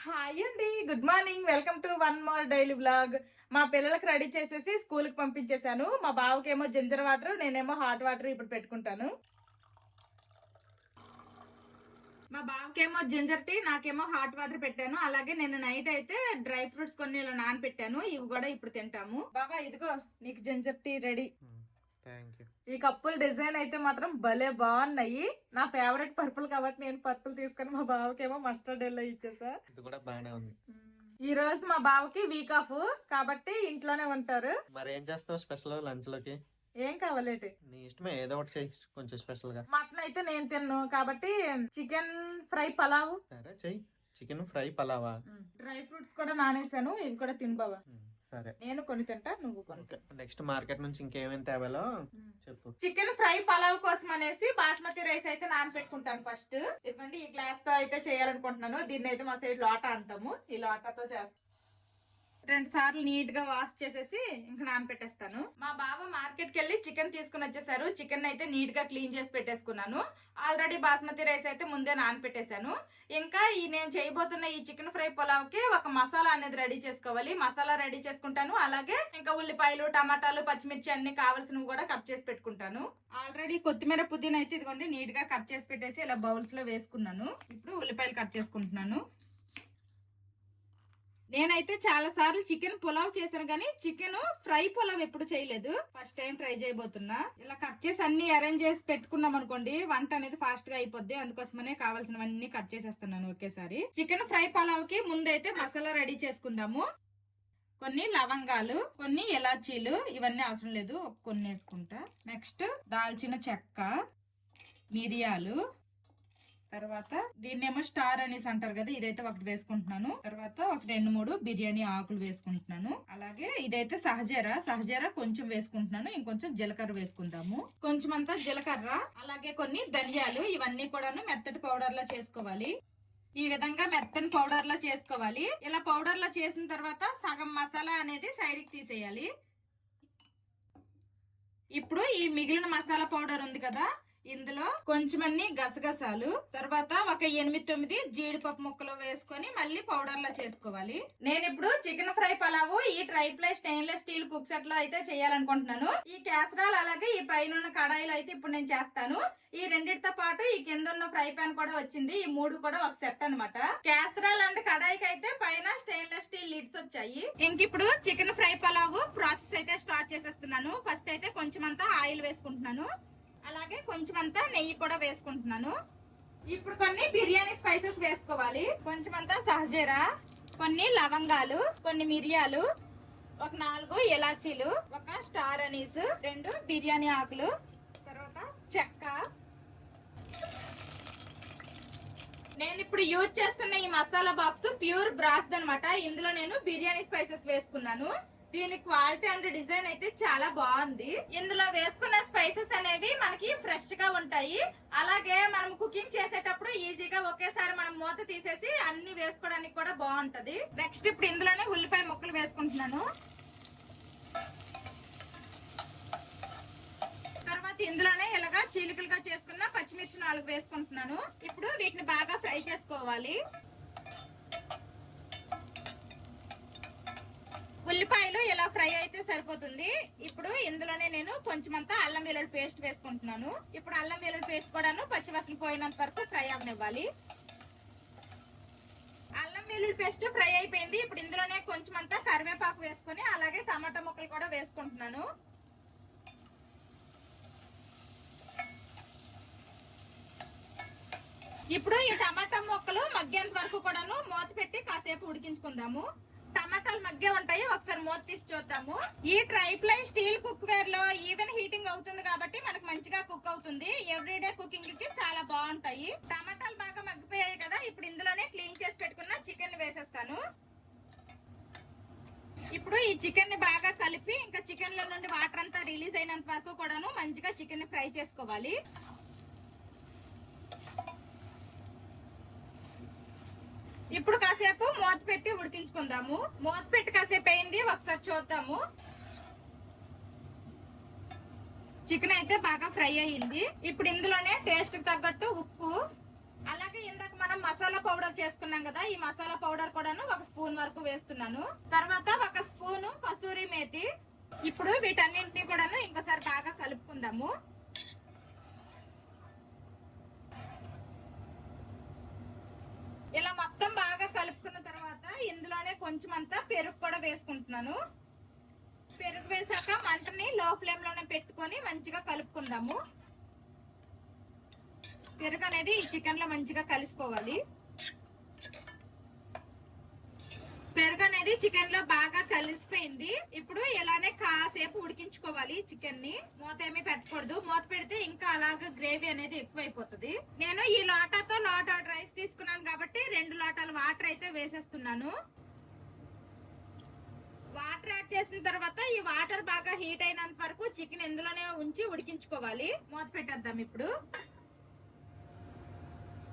Hi అండి, good morning. Welcome to one more daily blog. మా పిల్లలకు రెడీ చేసేసి స్కూల్ కి పంపించేశాను. మా బావకేమో జింజర్ వాటర్, నేనేమో హాట్ వాటర్ ఇప్పుడు పెట్టుకుంటాను. మా బావకేమో జింజర్ టీ, నాకేమో హాట్ వాటర్ పెట్టాను. అలాగే నేను నైట్ అయితే డ్రై ఫ్రూట్స్ కొన్ని ఇలా నానబెట్టాను. ఇవి కూడా ఇప్పుడు తింటాము. బాబా ఇదిగో నీకు జింజర్ టీ రెడీ. ఈ కప్పుల డిజైన్ అయితే మాత్రం భలే బాగున్నాయి. నా ఫేవరెట్ పర్పుల్ కాబట్టి నేను పర్పుల్ తీసుకొని మా బావకేమో మస్టర్డ్ ఎల్లో ఇచ్చేసా. ఇది కూడా బాగానే ఉంది. ఈ రోజు మా బావకి వీక్ ఆఫ్ కాబట్టి ఇంట్లోనే ఉంటారు. మరి ఏం చేస్తావు స్పెషల్ లంచ్ లోకి? ఏం కావాలేటి నీ ఇష్టమే, ఏదో ఒకటి చెయ్యి కొంచెం స్పెషల్ గా. మటన్ అయితే నేను తిన్ను కాబట్టి చికెన్ ఫ్రై పలావ్. సరే చెయ్యి, చికెన్ ఫ్రై పలావా. డ్రై ఫ్రూట్స్ కూడా నానేసాను, ఇవి కూడా తిను బావా. సరే నేను కొన్ని తింటా, నువ్వు కొన్ని. నెక్స్ట్ మార్కెట్ నుంచి ఇంకేమేమి తేవాలో చెప్పు. చికెన్ ఫ్రై పలావ్ కోసం అనేసి బాస్మతి రైస్ అయితే నానబెట్టుకుంటాను ఫస్ట్. ఇదిగోండి ఈ గ్లాస్ తో అయితే చేయాలనుకుంటున్నాను. దీన్ని అయితే మా సైడ్ లోటా అంటాము. ఈ లోటాతో చేస్తాను. 2 సార్లు నీట్ గా వాష్ చేసేసి ఇంకా నానపెట్టేస్తాను. మా బావ మార్కెట్ కి వెళ్ళి చికెన్ తీసుకుని వచ్చేసారు. చికెన్ అయితే నీట్ గా క్లీన్ చేసి పెట్టేసుకున్నాను. ఆల్రెడీ బాస్మతి రైస్ అయితే ముందే నానపెట్టేశాను. ఇంకా ఈ నేను చేయబోతున్న ఈ చికెన్ ఫ్రై పులావ్ కి ఒక మసాలా అనేది రెడీ చేసుకోవాలి. మసాలా రెడీ చేసుకుంటాను. అలాగే ఇంకా ఉల్లిపాయలు, టమాటాలు, పచ్చిమిర్చి అన్ని కావాల్సినవి కూడా కట్ చేసి పెట్టుకుంటాను. ఆల్రెడీ కొత్తిమీర, పుదీనా అయితే ఇదిగోండి నీట్ గా కట్ చేసి పెట్టేసి ఇలా బౌల్స్ లో వేసుకున్నాను. ఇప్పుడు ఉల్లిపాయలు కట్ చేసుకుంటున్నాను. నేనైతే చాలా సార్లు చికెన్ పులావ్ చేశాను కానీ చికెన్ ఫ్రై పులావ్ ఎప్పుడు చేయలేదు. ఫస్ట్ టైం ట్రై చేయబోతున్నా. ఇలా కట్ చేసి అన్ని అరేంజ్ చేసి పెట్టుకున్నాం అనుకోండి, వంట అనేది ఫాస్ట్ గా అయిపోద్ది. అందుకోసమనే కావాల్సినవన్నీ కట్ చేసేస్తున్నాను ఒకేసారి. చికెన్ ఫ్రై పులావ్ కి ముందైతే మసాలా రెడీ చేసుకుందాము. కొన్ని లవంగాలు, కొన్ని ఇలాచీలు, ఇవన్నీ అవసరం లేదు, కొన్ని వేసుకుంటా. నెక్స్ట్ దాల్చిన చెక్క, మిరియాలు, తర్వాత దీన్నేమో స్టార్ అనేసి అంటారు కదా, ఇదైతే ఒకటి వేసుకుంటున్నాను. తర్వాత ఒక 2-3 బిర్యానీ ఆకులు వేసుకుంటున్నాను. అలాగే ఇదైతే సహజర కొంచెం వేసుకుంటున్నాను. ఇంకొంచెం జీలకర్ర వేసుకుందాము. కొంచెం అంతా జీలకర్ర, అలాగే కొన్ని ధనియాలు, ఇవన్నీ కూడాను మెత్తటి పౌడర్ లా చేసుకోవాలి. ఈ విధంగా మెత్తని పౌడర్ లా చేసుకోవాలి. ఇలా పౌడర్ లా చేసిన తర్వాత సగం మసాలా అనేది సైడ్ కి తీసేయాలి. ఇప్పుడు ఈ మిగిలిన మసాలా పౌడర్ ఉంది కదా, ఇందులో కొంచెమన్ని గసగసాలు, తర్వాత ఒక 8-9 జీడిపప్పు ముక్కలు వేసుకొని మళ్ళీ పౌడర్ లా చేసుకోవాలి. నేను ఇప్పుడు చికెన్ ఫ్రై పలావ్ ఈ triply stainless steel cook set లో అయితే చేయాలనుకుంటున్నాను. ఈ క్యాసరాల్ అలాగే ఈ పైన కడాయిలో అయితే ఇప్పుడు నేను చేస్తాను. ఈ రెండింటితో పాటు ఈ కింద ఉన్న ఫ్రై పాన్ కూడా వచ్చింది. ఈ 3 కూడా ఒక సెట్ అనమాట. క్యాసరాల్ అండ్ కడాయికి అయితే పైన స్టెయిన్లెస్ స్టీల్ లిడ్స్ వచ్చాయి. ఇంక ఇప్పుడు చికెన్ ఫ్రై పలావ్ ప్రాసెస్ అయితే స్టార్ట్ చేసేస్తున్నాను. ఫస్ట్ అయితే కొంచెం అంతా ఆయిల్ వేసుకుంటున్నాను. అలాగే కొంచెం అంతా నెయ్యి కూడా వేసుకుంటున్నాను. ఇప్పుడు కొన్ని బిర్యానీ స్పైసెస్ వేసుకోవాలి. కొంచెం అంతా సహజీరా, కొన్ని లవంగాలు, కొన్ని మిరియాలు, ఒక 4 ఇలాచీలు, ఒక స్టార్ అనీస్, 2 బిర్యానీ ఆకులు, తర్వాత చెక్క. నేను ఇప్పుడు యూజ్ చేస్తున్న ఈ మసాలా బాక్స్ ప్యూర్ బ్రాస్ అన్నమాట. ఇందులో నేను బిర్యానీ స్పైసెస్ వేసుకున్నాను. దీని క్వాలిటీ అండ్ డిజైన్ అయితే చాలా బాగుంది. ఇందులో వేసుకున్న స్పైసెస్ అనేవి మనకి ఫ్రెష్ గా ఉంటాయి. అలాగే మనం కుకింగ్ చేసేటప్పుడు ఈజీగా ఒకేసారి మనం మూత తీసేసి అన్ని వేసుకోవడానికి కూడా బాగుంటది. నెక్స్ట్ ఇప్పుడు ఇందులోనే ఉల్లిపాయ ముక్కలు వేసుకుంటున్నాను. తర్వాత ఇందులోనే ఇలాగా చీలికలుగా చేసుకున్న పచ్చిమిర్చి 4 వేసుకుంటున్నాను. ఇప్పుడు వీటిని బాగా ఫ్రై చేసుకోవాలి. ఉల్లిపాయలు ఇలా ఫ్రై అయితే సరిపోతుంది. ఇప్పుడు ఇందులోనే నేను కొంచెం అంతా అల్లం వెల్లుల్లి పేస్ట్ వేసుకుంటున్నాను. ఇప్పుడు అల్లం వెల్లుల్లి పేస్ట్ కూడాను పచ్చివాసన పోయినంత వరకు ఫ్రై అవనివ్వాలి. అల్లం వెల్లుల్లి పేస్ట్ ఫ్రై అయిపోయింది. ఇప్పుడు ఇందులోనే కొంచెం అంతా కరివేపాకు వేసుకొని అలాగే టమాటా ముక్కలు కూడా వేసుకుంటున్నాను. ఇప్పుడు ఈ టమాటా ముక్కలు మగ్గేంత వరకు కూడాను మూత పెట్టి కాసేపు ఉడికించుకుందాము. టమాటాలు మగ్గే ఉంటాయి, ఒకసారి మూత తీసి చూద్దాము. ఈ ట్రైప్లై స్టీల్ కుక్ వేర్ లో ఈవెన్ హీటింగ్ అవుతుంది కాబట్టి మనకు మంచిగా కుక్ అవుతుంది. ఎవ్రీడే కుకింగ్ కి చాలా బాగుంటాయి. టమాటాలు బాగా మగ్గిపోయాయి కదా, ఇప్పుడు ఇందులోనే క్లీన్ చేసి పెట్టుకున్న చికెన్ వేసేస్తాను. ఇప్పుడు ఈ చికెన్ ని బాగా కలిపి ఇంకా చికెన్ లో నుండి వాటర్ అంతా రిలీజ్ అయినంత వరకు కూడాను మంచిగా చికెన్ ని ఫ్రై చేసుకోవాలి. ఇప్పుడు కాసేపు మూత పెట్టి ఉడికించుకుందాము. మూత పెట్టి కాసేపు అయింది, ఒకసారి చూద్దాము. చికెన్ అయితే బాగా ఫ్రై అయ్యింది. ఇప్పుడు ఇందులోనే టేస్ట్ కి తగ్గట్టు ఉప్పు, అలాగే ఇందాక మనం మసాలా పౌడర్ చేసుకున్నాం కదా, ఈ మసాలా పౌడర్ కూడాను 1 స్పూన్ వరకు వేస్తున్నాను. తర్వాత 1 స్పూను కసూరి మేతి. ఇప్పుడు వీటన్నింటినీ కూడాను ఇంకోసారి బాగా కలుపుకుందాము. ఇలా మొత్తం బాగా కలుపుకున్న తర్వాత ఇందులోనే కొంచెం అంతా పెరుగు కూడా వేసుకుంటున్నాను. పెరుగు వేసాక మంటని లో ఫ్లేమ్ లోనే పెట్టుకొని మంచిగా కలుపుకుందాము. పెరుగు అనేది ఈ చికెన్ లో మంచిగా కలిసిపోవాలి. పెరుగు అనేది చికెన్ లో బాగా కలిసిపోయింది. ఇప్పుడు ఇలానే కాసేపు ఉడికించుకోవాలి చికెన్ ని. మూత ఏమీ పెట్టకూడదు, మూత పెడితే ఇంకా అలాగా గ్రేవీ అనేది ఎక్కువైపోతుంది. నేను ఈ లోటాతో లోట రైస్ తీసుకున్నాను కాబట్టి 2 లోటాల వాటర్ అయితే వేసేస్తున్నాను. వాటర్ యాడ్ చేసిన తర్వాత ఈ వాటర్ బాగా హీట్ అయినంత వరకు చికెన్ ఇందులోనే ఉంచి ఉడికించుకోవాలి. మూత పెట్టేద్దాం. ఇప్పుడు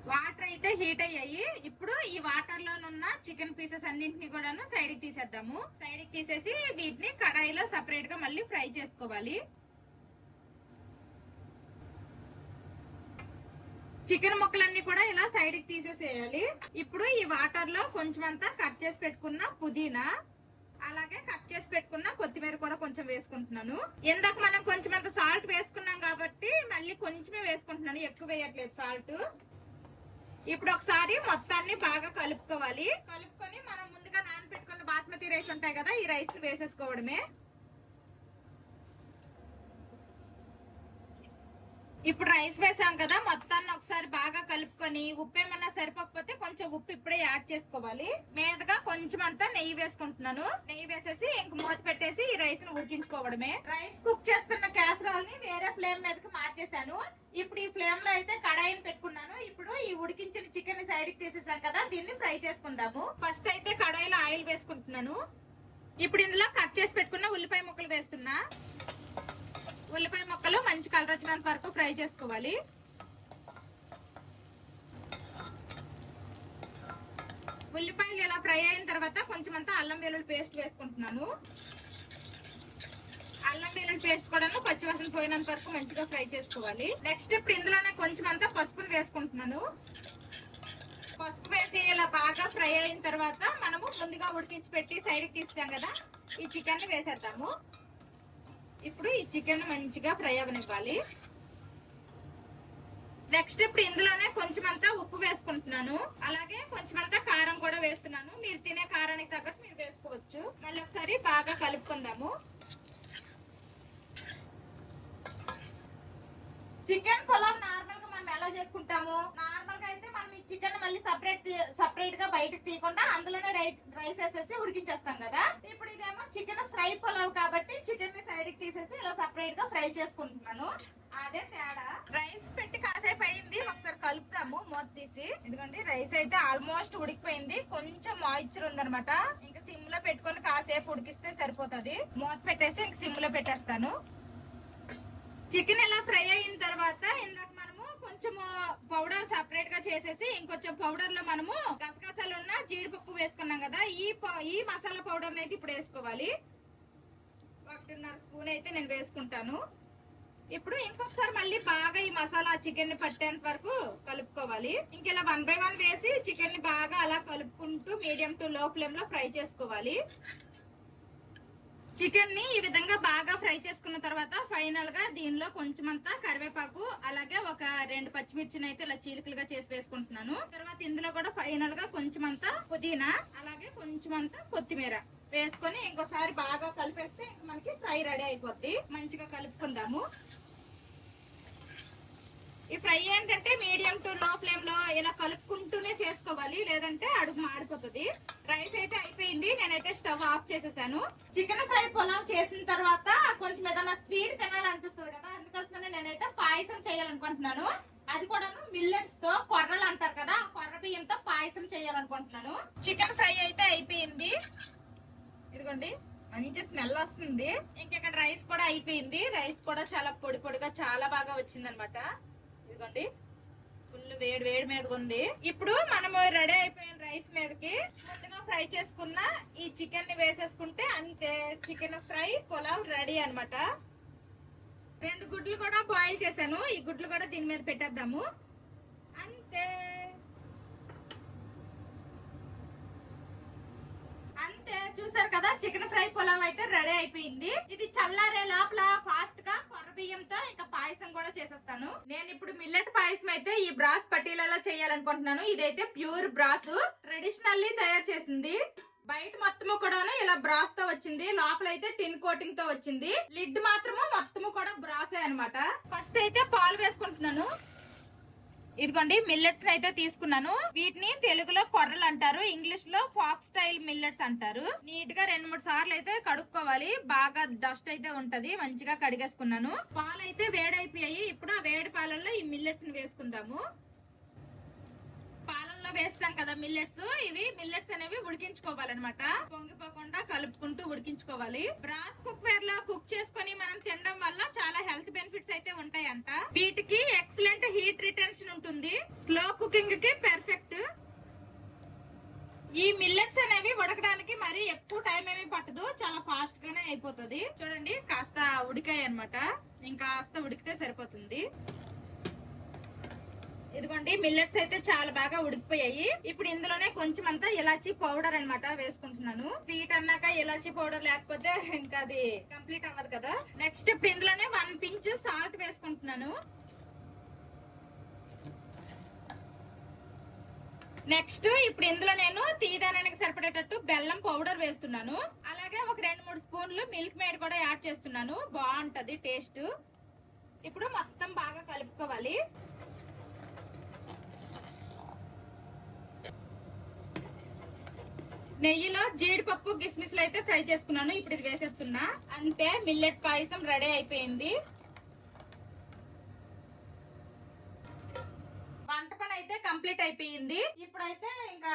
వాటర్ అయితే హీట్ అయ్యాయి. ఇప్పుడు ఈ వాటర్ లోనున్న చికెన్ పీసెస్ అన్నింటినీ కూడాను సైడ్ కి తీసేద్దాము. సైడ్ కి తీసేసి వీటిని కడాయిలో సెపరేట్ గా మళ్ళీ ఫ్రై చేసుకోవాలి. చికెన్ ముక్కలన్నీ కూడా ఇలా సైడ్ కి తీసేసేయాలి. ఇప్పుడు ఈ వాటర్ లో కొంచెం అంతా కట్ చేసి పెట్టుకున్న పుదీనా, అలాగే కట్ చేసి పెట్టుకున్న కొత్తిమీర కూడా కొంచెం వేసుకుంటున్నాను. ఇందాక మనం కొంచెం అంత సాల్ట్ వేసుకున్నాం కాబట్టి మళ్ళీ కొంచెమే వేసుకుంటున్నాను, ఎక్కువ వేయట్లేదు సాల్ట్. ఇప్పుడు ఒకసారి మొత్తాన్ని బాగా కలుపుకోవాలి. కలుపుకొని మనం ముందుగా నానబెట్టుకున్న బాస్మతి రైస్ ఉంటాయి కదా, ఈ రైస్ ని వేసేసుకోవడమే. ఇప్పుడు రైస్ వేసాం కదా, మొత్తాన్ని ఒకసారి బాగా కలుపుకొని ఉప్పు ఏమన్నా సరిపోకపోతే కొంచెం ఉప్పు ఇప్పుడే యాడ్ చేసుకోవాలి. మీదగా కొంచెం అంతా నెయ్యి వేసుకుంటున్నాను. నెయ్యి వేసేసి ఇంక మూత పెట్టేసి ఈ రైస్ ని ఉడికించుకోవడమే. రైస్ కుక్ చేస్తున్న క్యాసరాల్ ని వేరే ఫ్లేమ్ మీదకి మార్చేసాను. ఇప్పుడు ఈ ఫ్లేమ్ లో అయితే కడాయిని పెట్టుకున్నాను. ఇప్పుడు ఈ ఉడికించిన చికెన్ ని సైడ్ కి తీసేసాం కదా, దీన్ని ఫ్రై చేసుకుందాము. ఫస్ట్ అయితే కడాయిలో ఆయిల్ వేసుకుంటున్నాను. ఇప్పుడు ఇందులో కట్ చేసి పెట్టుకున్న ఉల్లిపాయ ముక్కలు వేస్తున్నా. ఉల్లిపాయ ముక్కలు మంచి కలర్ వచ్చినంత వరకు ఫ్రై చేసుకోవాలి. ఉల్లిపాయలు ఇలా ఫ్రై అయిన తర్వాత కొంచెం అంతా అల్లం వెల్లుల్లి పేస్ట్ వేసుకుంటున్నాను. అల్లం వెల్లుల్లి పేస్ట్ కూడా పచ్చివాసన పోయినంత వరకు మంచిగా ఫ్రై చేసుకోవాలి. నెక్స్ట్ ఇప్పుడు ఇందులోనే కొంచెం అంతా పసుపును వేసుకుంటున్నాను. పసుపు వేసి ఇలా బాగా ఫ్రై అయిన తర్వాత మనము ముందుగా ఉడికించి పెట్టి సైడ్ కి తీసాం కదా, ఈ చికెన్ ని వేసేద్దాము. ఇప్పుడు ఈ చికెన్ మంచిగా ఫ్రై అవ్వనివ్వాలి. నెక్స్ట్ ఇప్పుడు ఇందులోనే కొంచెం అంతా ఉప్పు వేసుకుంటున్నాను. అలాగే కొంచెం అంతా కారం కూడా వేస్తున్నాను. మీరు తినే కారానికి తగ్గట్టు మీరు వేసుకోవచ్చు. మళ్ళీ ఒకసారి బాగా కలుపుకుందాము. చికెన్ పులావ్ నార్మల్ గా మనం ఎలా చేసుకుంటాము, నార్మల్ గా అయితే మనం ఈ చికెన్ మళ్ళీ సపరేట్ గా బయటకు తీయకుండా అందులోనే రైస్ వేసేసి ఉడికించేస్తాం కదా. ఇప్పుడు ఇదేమో చికెన్ ఫ్రై పులావ్ కాబట్టి చికెన్ ని సైడ్ కి తీసేసి ఇలా సపరేట్ గా ఫ్రై చేసుకుంటున్నాను. అదే తేడా. రైస్ పెట్టి కాసేపు అయింది, ఒకసారి కలుపుతాము మూత తీసి. ఎందుకంటే రైస్ అయితే ఆల్మోస్ట్ ఉడికిపోయింది, కొంచెం మాయిశ్చర్ ఉందనమాట. ఇంకా సిమ్ లో పెట్టుకొని కాసేపు ఉడికిస్తే సరిపోతుంది. మూత పెట్టేసి ఇంక సిమ్ లో పెట్టేస్తాను. చికెన్ ఇలా ఫ్రై అయిన తర్వాత ఇందాక మనము కొంచెం పౌడర్ సెపరేట్ గా చేసేసి ఇంకొంచెం పౌడర్ లో మనము గసగసాలు ఉన్న జీడిపప్పు వేసుకున్నాం కదా, ఈ మసాలా పౌడర్ అయితే ఇప్పుడు వేసుకోవాలి. 1.5 స్పూన్ అయితే నేను వేసుకుంటాను. ఇప్పుడు ఇంకొకసారి మళ్ళీ బాగా ఈ మసాలా చికెన్ ని పట్టేంత వరకు కలుపుకోవాలి. ఇంకెలా 1 by 1 వేసి చికెన్ ని బాగా అలా కలుపుకుంటూ మీడియం టు లో ఫ్లేమ్ లో ఫ్రై చేసుకోవాలి. చికెన్ ని ఈ విధంగా బాగా ఫ్రై చేసుకున్న తర్వాత ఫైనల్ గా దీనిలో కొంచెం అంతా కరివేపాకు, అలాగే ఒక 2 పచ్చిమిర్చిని అయితే ఇలా చీలికలుగా చేసి వేసుకుంటున్నాను. తర్వాత ఇందులో కూడా ఫైనల్ గా కొంచెం అంతా పుదీనా, అలాగే కొంచెం అంతా కొత్తిమీర వేసుకొని ఇంకోసారి బాగా కలిపేస్తే ఇంక మనకి ఫ్రై రెడీ అయిపోద్ది. మంచిగా కలుపుకుందాము. ఈ ఫ్రై ఏంటంటే మీడియం టు లో ఫ్లేమ్ లో ఇలా కలుపుకుంటూనే చేసుకోవాలి, లేదంటే అడుగు మాడిపోతుంది. రైస్ అయితే అయిపోయింది, నేనైతే స్టవ్ ఆఫ్ చేసేసాను. చికెన్ ఫ్రై పులావ్ చేసిన తర్వాత కొంచెం ఏదైనా స్వీట్ తినాలనిపిస్తుంది కదా, అందుకోసమనే నేనైతే పాయసం చేయాలనుకుంటున్నాను. అది కూడా మిల్లెట్స్ తో, కొర్రలు అంటారు కదా, కొర్ర బియ్యంతో పాయసం చేయాలనుకుంటున్నాను. చికెన్ ఫ్రై అయితే అయిపోయింది, ఇదిగోండి మంచి స్మెల్ వస్తుంది. ఇంకెక్కడ రైస్ కూడా అయిపోయింది. రైస్ కూడా చాలా పొడి పొడిగా చాలా బాగా వచ్చింది అనమాట. ఇదిగోండి ఫుల్ వేడి వేడి మీదగా ఉంది. ఇప్పుడు మనము రెడీ అయిపోయిన రైస్ మీదకి ముందుగా ఫ్రై చేసుకున్న ఈ చికెన్ ని వేసేసుకుంటే అంతే, చికెన్ ఫ్రై పులావ్ రెడీ అనమాట. 2 గుడ్లు కూడా బాయిల్ చేశాను, ఈ గుడ్లు కూడా దీని మీద పెట్టేద్దాము. అంతే. చికెన్ ఫ్రై పులావ్ అయితే రెడీ అయిపోయింది. ఇది చల్లారే లోపల ఫాస్ట్ గా కొర్ర బియ్యంతో ఇంకా పాయసం కూడా చేసేస్తాను. నేను ఇప్పుడు మిల్లెట్ పాయసం అయితే ఈ బ్రాస్ పట్టీలలో చేయాలనుకుంటున్నాను. ఇదైతే ప్యూర్ బ్రాస్ ట్రెడిషనల్లీ తయారు చేసింది. బయట మొత్తము కూడాను ఇలా బ్రాస్ తో వచ్చింది, లోపల అయితే టిన్ కోటింగ్ తో వచ్చింది. లిడ్ మాత్రము మొత్తము కూడా బ్రాసే అన్నమాట. ఫస్ట్ అయితే పాలు వేసుకుంటున్నాను. ఇదిగోండి మిల్లెట్స్ అయితే తీసుకున్నాను. వీటిని తెలుగులో కొర్రలు అంటారు, ఇంగ్లీష్ లో ఫాక్స్ స్టైల్ మిల్లెట్స్ అంటారు. నీట్ గా 2-3 సార్లు అయితే కడుక్కోవాలి. బాగా డస్ట్ అయితే ఉంటది. మంచిగా కడిగేసుకున్నాను. పాలు అయితే వేడైపోయాయి. ఇప్పుడు ఆ వేడి పాలల్లో ఈ మిల్లెట్స్ ని వేసుకుందాము. పాలల్లో వేస్తాం కదా మిల్లెట్స్, ఇవి మిల్లెట్స్ అనేవి ఉడికించుకోవాలన్నమాట. పొంగిపోకుండా కలుపుకుంటూ ఉడికించుకోవాలి. బ్రాస్ కుక్ వేర్ లో కుక్ చేసుకొని మనం తినడం వల్ల చాలా హెల్త్ బెనిఫిట్స్ అయితే ఉంటాయంట. వీటికి ఎక్సలెంట్ హీట్ రిటెన్షన్ ఉంటుంది. స్లో కుకింగ్ కి పెర్ఫెక్ట్. ఈ మిల్లెట్స్ అనేవి ఉడకడానికి మరి ఎక్కువ టైం ఏమీ పట్టదు, చాలా ఫాస్ట్ గానే అయిపోతుంది. చూడండి కాస్త ఉడికాయి అన్నమాట. ఇంకా కాస్త ఉడికితే సరిపోతుంది. ఇదిగోండి మిల్లెట్స్ అయితే చాలా బాగా ఉడికిపోయాయి. ఇప్పుడు ఇందులోనే కొంచెం అంతా ఇలాచీ పౌడర్ అన్నమాట వేసుకుంటున్నాను. స్వీట్ అన్నాక ఇలాచీ పౌడర్ లేకపోతే ఇంకా అది కంప్లీట్ అవ్వదు కదా. నెక్స్ట్ ఇప్పుడు ఇందులోనే 1 పించ్ సాల్ట్ వేసుకుంటున్నాను. నెక్స్ట్ ఇప్పుడు ఇందులో నేను తీదనానికి సరిపడేటట్టు బెల్లం పౌడర్ వేస్తున్నాను. అలాగే ఒక 2-3 స్పూన్లు మిల్క్ మేడ్ కూడా యాడ్ చేస్తున్నాను. బాగుంటది టేస్ట్. ఇప్పుడు మొత్తం బాగా కలుపుకోవాలి. నెయ్యిలో జీడిపప్పు కిస్మిస్లు అయితే ఫ్రై చేసుకున్నాను. ఇప్పుడు ఇది వేసేస్తున్నా. అంతే, మిల్లెట్ పాయసం రెడీ అయిపోయింది. వంట పని అయితే కంప్లీట్ అయిపోయింది. ఇప్పుడైతే ఇంకా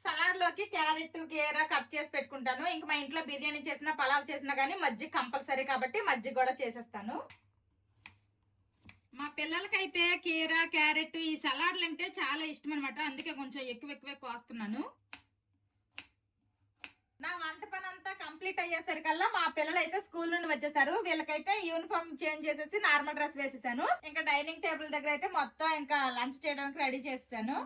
సలాడ్ లోకి క్యారెట్ కీరా కట్ చేసి పెట్టుకుంటాను. ఇంకా మా ఇంట్లో బిర్యానీ చేసినా పలావ్ చేసినా గానీ మజ్జిగ కంపల్సరీ కాబట్టి మజ్జిగ కూడా చేసేస్తాను. మా పిల్లలకైతే కీరా క్యారెట్ ఈ సలాడ్లు అంటే చాలా ఇష్టం అనమాట. అందుకే కొంచెం ఎక్కువ కోస్తున్నాను. నా వంట పని అంతా కంప్లీట్ అయ్యేసరికల్లా మా పిల్లలు అయితే స్కూల్ నుండి వచ్చేసారు. వీళ్ళకైతే యూనిఫామ్ చేంజ్ చేసేసి నార్మల్ డ్రెస్ వేసేసాను. ఇంకా డైనింగ్ టేబుల్ దగ్గర అయితే మొత్తం ఇంకా లంచ్ చేయడానికి రెడీ చేస్తాను.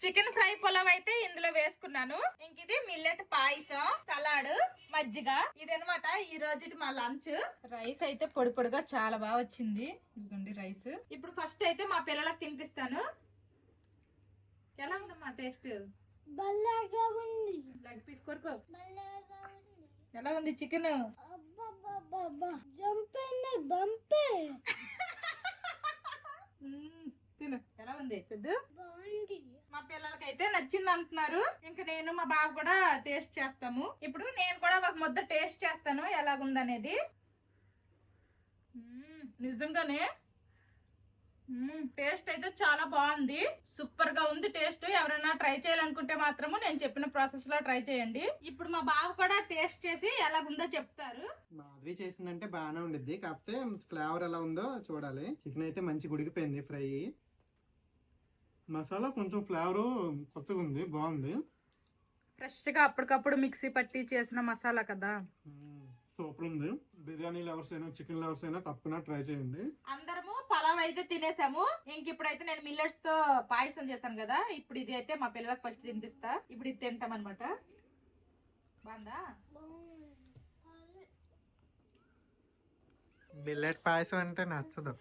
చికెన్ ఫ్రై పులావ్ అయితే ఇందులో వేసుకున్నాను. ఇంక ఇది మిల్లెట్ పాయసం, సలాడ్, మజ్జిగ, ఇదనమాట ఈ రోజు మా లంచ్. రైస్ అయితే పొడి పొడిగా చాలా బాగా వచ్చింది. ఇదిగోండి రైస్. ఇప్పుడు ఫస్ట్ అయితే మా పిల్లలకు తినిపిస్తాను. ఎలా ఉందమ్మా టేస్ట్? బల్లగా ఉంది. లెగ్ పీస్ కొరకు. బల్లగా ఉంది. ఎలా ఉంది చికెన్? అబ్బబ్బబ్బబ్బా జంపేనే బంపే. తిను. ఎలా ఉంది పెద్ద? బాగుంది. మా పిల్లలకైతే నచ్చింది అంటున్నారు. ఇంకా నేను మా బాబు కూడా టేస్ట్ చేస్తాము. ఇప్పుడు నేను కూడా ఒక ముద్ద టేస్ట్ చేస్తాను ఎలాగుందనేది. నిజంగానే టేస్ట్ అయితే చాలా బాగుంది. సూపర్ గా ఉంది టేస్ట్. ఎవరైనా ట్రై చేయాలనుకుంటే మాత్రము నేను చెప్పిన ప్రాసెస్ లో ట్రై చేయండి. ఇప్పుడు మా బాబు కూడా టేస్ట్ చేసి ఎలాగుందో చెప్తారు. మాధవి చేసిందంటే బాగానే ఉండిద్ది, కాకపోతే ఫ్లేవర్ ఎలా ఉందో చూడాలి. చికెన్ అయితే మంచి ఉడికిపోయింది ఫ్రై. మసాలా కొంచెం ఫ్లేవర్ కొత్తగా ఉంది, బాగుంది. ఫ్రెష్ గా అప్పటికప్పుడు మిక్సీ పట్టి చేసిన మసాలా కదా. సూపర్ ఉంది. బిర్యానీ లవర్స్ అయినా చికెన్ లవర్స్ అయినా తప్పకుండా ట్రై చేయండి. అందరము పలావ్ అయితే తినేసాము. ఇంక ఇప్పుడైతే నేను మిల్లెట్స్ తో పాయసం చేశాను కదా. ఇప్పుడు ఇది అయితే మా పిల్లలకు ఫస్ట్ తినిపిస్తా. ఇప్పుడు ఇది తింటాం అనమాట. బాగుందా? మిల్లెట్ పాయసం అంటే నచ్చదు.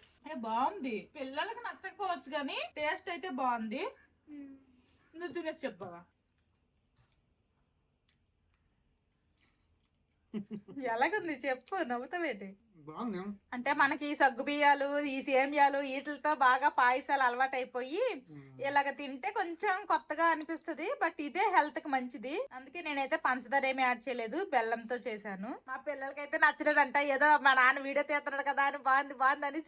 బాగుంది. పిల్లలకు నచ్చకపోవచ్చు కానీ టేస్ట్ అయితే బాగుంది. నువ్వు తినేసి చెప్పవా? ఎలాగుంది చెప్పు, నవ్వుతావేటి? బాగుంది. అంటే మనకి సగ్గు బియ్యాలు ఈ సేమియాలు వీటితో బాగా పాయసాలు అలవాటు అయిపోయి ఇలాగ తింటే కొంచెం కొత్తగా అనిపిస్తది. బట్ ఇదే హెల్త్ కి మంచిది. అందుకే నేనైతే పంచదార ఏమి యాడ్ చేయలేదు, బెల్లంతో చేశాను. మా పిల్లలకైతే నచ్చలేదంట. ఏదో మా నాన్న వీడియో తీస్తున్నాడు కదా అని బాగుంది అని.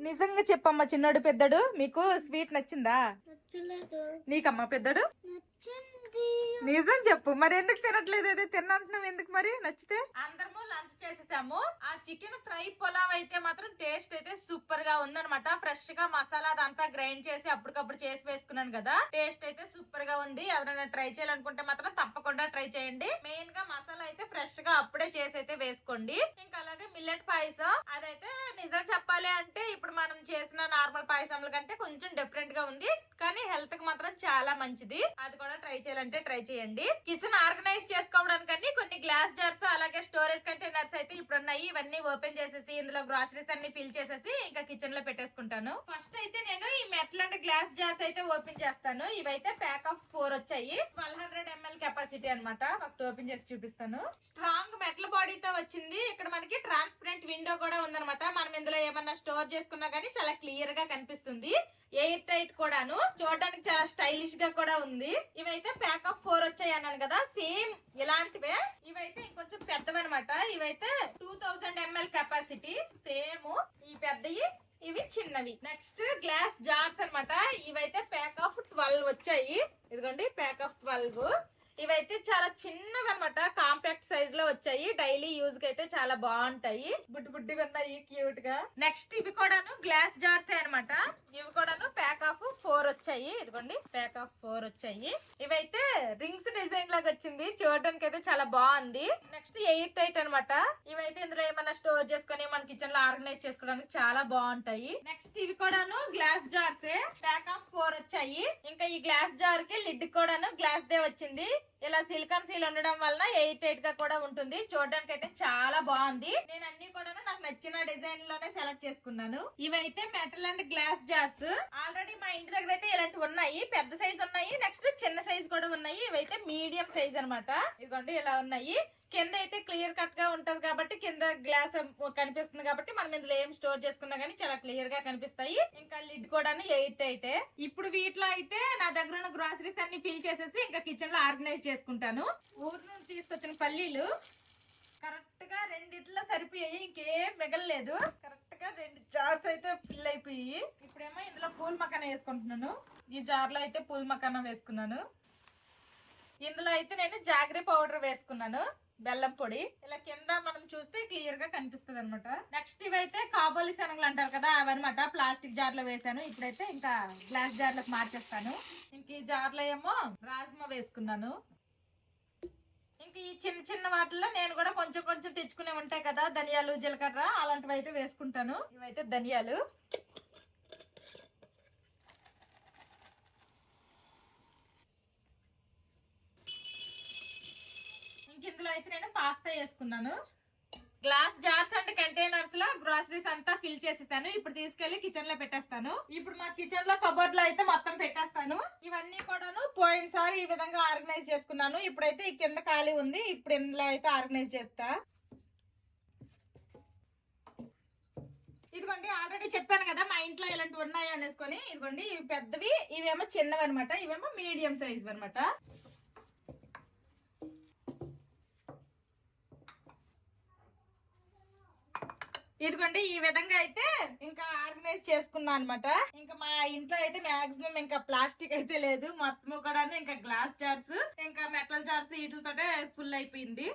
నిజంగా చెప్పమ్మా చిన్నోడు పెద్దడు, మీకు స్వీట్ నచ్చిందా? నచ్చలేదు. నీకమ్మా పెద్దడు? నచ్చింది. నిజం చెప్పు, మరి ఎందుకు తినట్లేదు? ఏదో తిన్నంటున్నావు ఎందుకు? మరి నచ్చితే అందరము లంచ్ చేసేసాము. ఆ చికెన్ ఫ్రై పులావ్ అయితే మాత్రం టేస్ట్ అయితే సూపర్ గా ఉందన్నమాట. ఫ్రెష్ గా మసాలా అదంతా గ్రైండ్ చేసి అప్పటికప్పుడు చేసి వేసుకున్నాను కదా. టేస్ట్ అయితే సూపర్ గా ఉంది. ఎవరైనా ట్రై చేయాలనుకుంటే మాత్రం తప్పకుండా ట్రై చేయండి. మెయిన్ గా మసాలా అయితే ఫ్రెష్ గా అప్పుడే చేసి అయితే వేసుకోండి. ఇంకా అలాగే నార్మల్ గా మిల్లెట్ పాయసం. అదైతే నిజం చెప్పాలి అంటే ఇప్పుడు మనం చేసిన నార్మల్ పాయసంల కంటే కొంచెం డిఫరెంట్ గా ఉంది, కానీ హెల్త్ కి మాత్రం చాలా మంచిది. అది కూడా ట్రై చేయాలంటే ట్రై చేయండి. కిచెన్ ఆర్గనైజ్ చేసుకోవడానికి కొన్ని గ్లాస్ జార్స్ అలాగే స్టోరేజ్ కంటైనర్స్ అయితే ఇప్పుడు ఉన్నాయి. ఇవన్నీ ఓపెన్ చేసేసి ఇందులో గ్రాసరీస్ అన్ని ఫిల్ చేసేసి ఇంకా కిచెన్ లో పెట్టేసుకుంటాను. ఫస్ట్ అయితే నేను ఈ మెటల్ అండ్ గ్లాస్ జార్స్ అయితే ఓపెన్ చేస్తాను. ఇవైతే ప్యాక్ ఆఫ్ 4 వచ్చాయి. 1200 ml కెపాసిటీ అన్నమాట. ఒకటి ఓపెన్ చేసి చూపిస్తాను. స్ట్రాంగ్ మెటల్ బాడీతో వచ్చింది. ఇక్కడ మనకి ట్రాన్స్పరెంట్ విండో కూడా ఉందన్నమాట. మనం ఇందులో ఏమన్నా స్టోర్ చేసుకున్నా గానీ చాలా క్లియర్ గా కనిపిస్తుంది. ఎయిర్ టైట్ కూడాను, చూడడానికి చాలా స్టైలిష్ గా కూడా ఉంది. ఇవైతే ప్యాక్ ఆఫ్ 4 వచ్చాయి అన్నాను కదా, సేమ్ ఇలాంటివే. ఇవైతే ఇంకొంచెం పెద్దవన్నమాట. ఇవైతే 2000 ml కెపాసిటీ. సేమ్ ఈ పెద్దవి, ఇవి చిన్నవి. నెక్స్ట్ గ్లాస్ జార్స్ అన్నమాట. ఇవైతే ప్యాక్ ఆఫ్ 12 వచ్చాయి. ఇదిగోండి ప్యాక్ ఆఫ్ 12. ఇవైతే చాలా చిన్నవి అనమాట, కాంపాక్ట్ సైజ్ లో వచ్చాయి. డైలీ యూజ్ కి అయితే చాలా బాగుంటాయి. బుడ్డి బుడ్డిగా ఉన్నాయి క్యూట్ గా. నెక్స్ట్ ఇవి కూడాను గ్లాస్ జార్స్ అన్నమాట. ఇవి కూడాను ప్యాక్ ఆఫ్ 4 వచ్చాయి. ఇదిగోండి ప్యాక్ ఆఫ్ 4 వచ్చాయి. ఇవైతే రింగ్స్ డిజైన్ లాగా వచ్చింది, చూడడానికి అయితే చాలా బాగుంది. నెక్స్ట్ ఎయిర్ టైట్ అనమాట. ఇవైతే ఇందులో ఏమైనా స్టోర్ చేసుకుని మన కిచెన్ లో ఆర్గనైజ్ చేసుకోవడానికి చాలా బాగుంటాయి. నెక్స్ట్ ఇవి కూడాను గ్లాస్ జార్స్, ప్యాక్ ఆఫ్ 4 వచ్చాయి. ఇంకా ఈ గ్లాస్ జార్ కి లిడ్ కూడాను గ్లాస్ దే వచ్చింది. ఇలా సిలికాన్ సీల్ ఉండడం వలన ఎయిర్ టైట్ గా కూడా ఉంటుంది. చూడడానికి అయితే చాలా బాగుంది. నేను అన్ని కూడా నాకు నచ్చిన డిజైన్ లోనే సెలెక్ట్ చేసుకున్నాను. ఇవైతే metal and glass jars. Already మా ఇంటి దగ్గర అయితే ఇలాంటివి ఉన్నాయి. పెద్ద సైజ్ ఉన్నాయి, నెక్స్ట్ చిన్న సైజ్ కూడా ఉన్నాయి. ఇవైతే మీడియం సైజ్ అన్నమాట. ఇదిగోండి ఇలా ఉన్నాయి. కింద అయితే క్లియర్ కట్ గా ఉంటది కాబట్టి, కింద గ్లాస్ కనిపిస్తుంది కాబట్టి మనం ఇందులో ఏం స్టోర్ చేసుకున్నా గానీ చాలా క్లియర్ గా కనిపిస్తాయి. ఇంకా లిడ్ కూడా ఎయిర్ టైట్. ఇప్పుడు వీటిలో అయితే నా దగ్గర ఉన్న గ్రాసరీస్ అన్ని ఫిల్ చేసేసి ఇంకా కిచెన్ లో ఆర్గనైజ్ చేసుకుంటాను. ఊరు నుండి తీసుకొచ్చిన పల్లీలు కరెక్ట్ గా 2 సరిపోయాయి, ఇంకేం మిగలలేదు. కరెక్ట్ గా 2 జార్స్ అయితే ఫిల్ అయిపోయి. ఇప్పుడేమో ఇందులో పూల్ మకానా వేసుకుంటున్నాను. ఈ జార్ లో అయితే పూల్ మకానా వేసుకున్నాను. ఇందులో అయితే నేను జాగరీ పౌడర్ వేసుకున్నాను, బెల్లం పొడి. ఇలా కింద మనం చూస్తే క్లియర్ గా కనిపిస్తుంది అనమాట. నెక్స్ట్ ఇవైతే కాబోలి శనగలు అంటారు కదా, అవన్నమాట. ప్లాస్టిక్ జార్ లో వేసాను. ఇప్పుడైతే ఇంకా గ్లాస్ జార్ లోకి మార్చేస్తాను. ఇంక ఈ జార్ లో ఏమో రాజ్మా వేసుకున్నాను. ఇంక ఈ చిన్న చిన్న వాటిల్లో నేను కూడా కొంచెం కొంచెం తెచ్చుకునే ఉంటాయి కదా, ధనియాలు జీలకర్ర అలాంటివి అయితే వేసుకుంటాను. ఇవైతే ధనియాలు. ఇందులో అయితే నేను పాస్తా వేసుకున్నాను. గ్లాస్ జార్స్ అండ్ కంటైనర్స్ లో గ్రాసరీస్ అంతా ఫిల్ చేసేస్తాను. ఇప్పుడు తీసుకెళ్లి కిచెన్ లో పెట్టేస్తాను. ఇప్పుడు మా కిచెన్ లో కబోర్డ్ లో అయితే మొత్తం పెట్టేస్తాను. ఇవన్నీ కూడాను పోయినసారి ఈ విధంగా ఆర్గనైజ్ చేసుకున్నాను. ఇప్పుడైతే ఈ కింద ఖాళీ ఉంది. ఇప్పుడు ఇందులో అయితే ఆర్గనైజ్ చేస్తా. ఇదిగోండి ఆల్రెడీ చెప్పాను కదా మా ఇంట్లో ఇలాంటివి ఉన్నాయి అనేసుకొని. ఇదిగోండి ఇవి పెద్దవి, ఇవేమో చిన్నవి అనమాట. ఇవేమో మీడియం సైజ్ అనమాట. ఇదిగోండి ఈ విధంగా అయితే ఇంకా ఆర్గనైజ్ చేసుకున్నా అనమాట. ఇంకా మా ఇంట్లో అయితే మాక్సిమం ఇంకా ప్లాస్టిక్ అయితే లేదు, మొత్తం కూడా ఇంకా గ్లాస్ జార్స్ ఇంకా మెటల్ జార్స్ వీటితోటే ఫుల్ అయిపోయింది.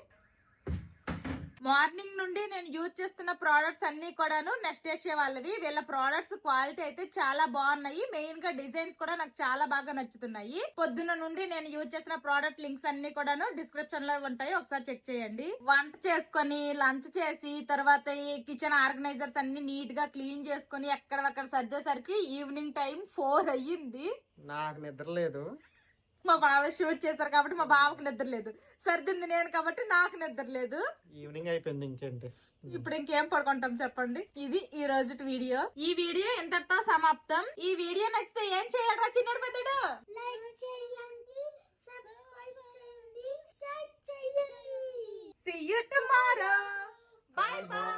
మార్నింగ్ నుండి నేను యూజ్ చేస్తున్న ప్రోడక్ట్స్ అన్ని కూడాను నెస్టేషియా వాళ్ళవి. వీళ్ళ ప్రోడక్ట్స్ క్వాలిటీ అయితే చాలా బాగున్నాయి. మెయిన్ గా డిజైన్స్ కూడా నాకు చాలా బాగా నచ్చుతున్నాయి. పొద్దున్న నుండి నేను యూజ్ చేసిన ప్రోడక్ట్ లింక్స్ అన్ని కూడాను డిస్క్రిప్షన్ లో ఉంటాయి, ఒకసారి చెక్ చేయండి. వంట చేసుకొని లంచ్ చేసి తర్వాత ఈ కిచెన్ ఆర్గనైజర్స్ అన్ని నీట్ గా క్లీన్ చేసుకొని ఎక్కడక్కడ సర్దేసరికి ఈవినింగ్ టైం 4 అయ్యింది. నాకు నిద్ర లేదు. మా బావ షూట్ చేశారు కాబట్టి మా బావకు నిద్ర లేదు, సర్దింది నేను కాబట్టి నాకు నిద్ర లేదు. ఈవినింగ్ అయిపోయింది, ఇంకేంటి ఇప్పుడు ఇంకేం పడుకుంటాం చెప్పండి. ఇది ఈ రోజు వీడియో. ఈ వీడియో ఎంతటితో సమాప్తం. ఈ వీడియో నచ్చితే ఏం చేయాలరా చిన్నడు పెద్దడు? లైక్ చేయండి, సబ్స్క్రైబ్ చేయండి, షేర్ చేయండి. See you tomorrow. Bye bye.